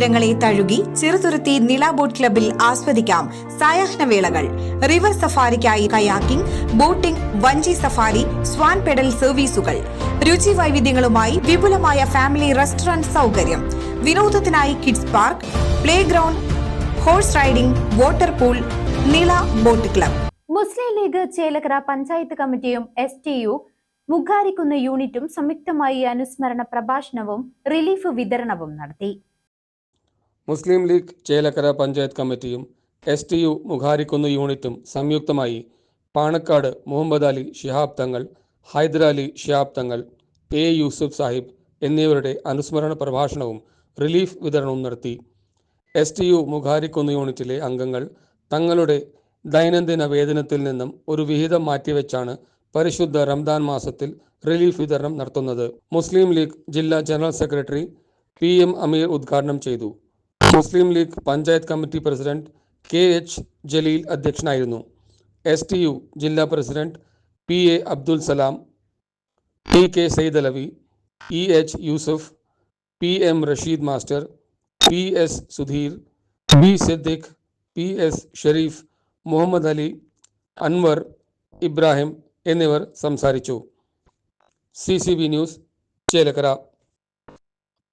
തീരങ്ങളെ തഴുകി ചെറുതുരുത്തി നില ബോട്ട് ക്ലബിൽ ആസ്വദിക്കാം സായാഹ്നവേളകൾ. റിവർ സഫാരിക്കായി കയാക്കിംഗ്, ബോട്ടിംഗ്, വഞ്ചി സഫാരി, സ്വാൻ പെഡൽ സർവീസുകൾ. രുചി വൈവിധ്യങ്ങളുമായി വിപുലമായ ഫാമിലി റെസ്റ്റോറന്റ് സൗകര്യം. വിനോദത്തിനായി kids park, play ground, horse riding, water pool. നില ബോട്ട് ക്ലബ്. മുസ്ലിം ലീഗ് ചേലക്കര പഞ്ചായത്ത് കമ്മിറ്റിയും STU മുഖാരിക്കുന്ന് യൂണിറ്റും സംയുക്തമായി അനുസ്മരണ പ്രഭാഷണവും റിലീഫ് വിതരണവും നടത്തി. മുസ്ലിം ലീഗ് ചേലക്കര പഞ്ചായത്ത് കമ്മിറ്റിയും STU മുഖാരിക്കുന്ന് യൂണിറ്റും സംയുക്തമായി പാണക്കാട് മുഹമ്മദ് അലി ശിഹാബ് തങ്ങൾ, ഹൈദരാലി ശിഹാബ് തങ്ങൾ, A. യൂസുഫ് സാഹിബ് എന്നിവരുടെ അനുസ്മരണ പ്രഭാഷണവും റിലീഫ് വിതരണവും നടത്തി. STU മുഖാരിക്കുന്ന് യൂണിറ്റിലെ അംഗങ്ങൾ തങ്ങളുടെ ദൈനംദിന വേതനത്തിൽ നിന്നും ഒരു വിഹിതം മാറ്റിവെച്ചാണ് പരിശുദ്ധ റംദാൻ മാസത്തിൽ റിലീഫ് വിതരണം നടത്തുന്നത്. മുസ്ലിം ലീഗ് ജില്ലാ ജനറൽ സെക്രട്ടറി PM അമീർ ഉദ്ഘാടനം ചെയ്തു. Muslim League panchayat committee president KH Jaleel അധ്യക്ഷനായിരുന്നു. STU ജില്ലാ president PA Abdul Salam, PK Saidalavi, EH Yusuf, PM Rasheed master, PS Sudheer, B Siddique, PS Shareef, Muhammad Ali, Anwar, Ibrahim എന്നിവർ സംസാരിച്ചു. CCB news Chelakkara.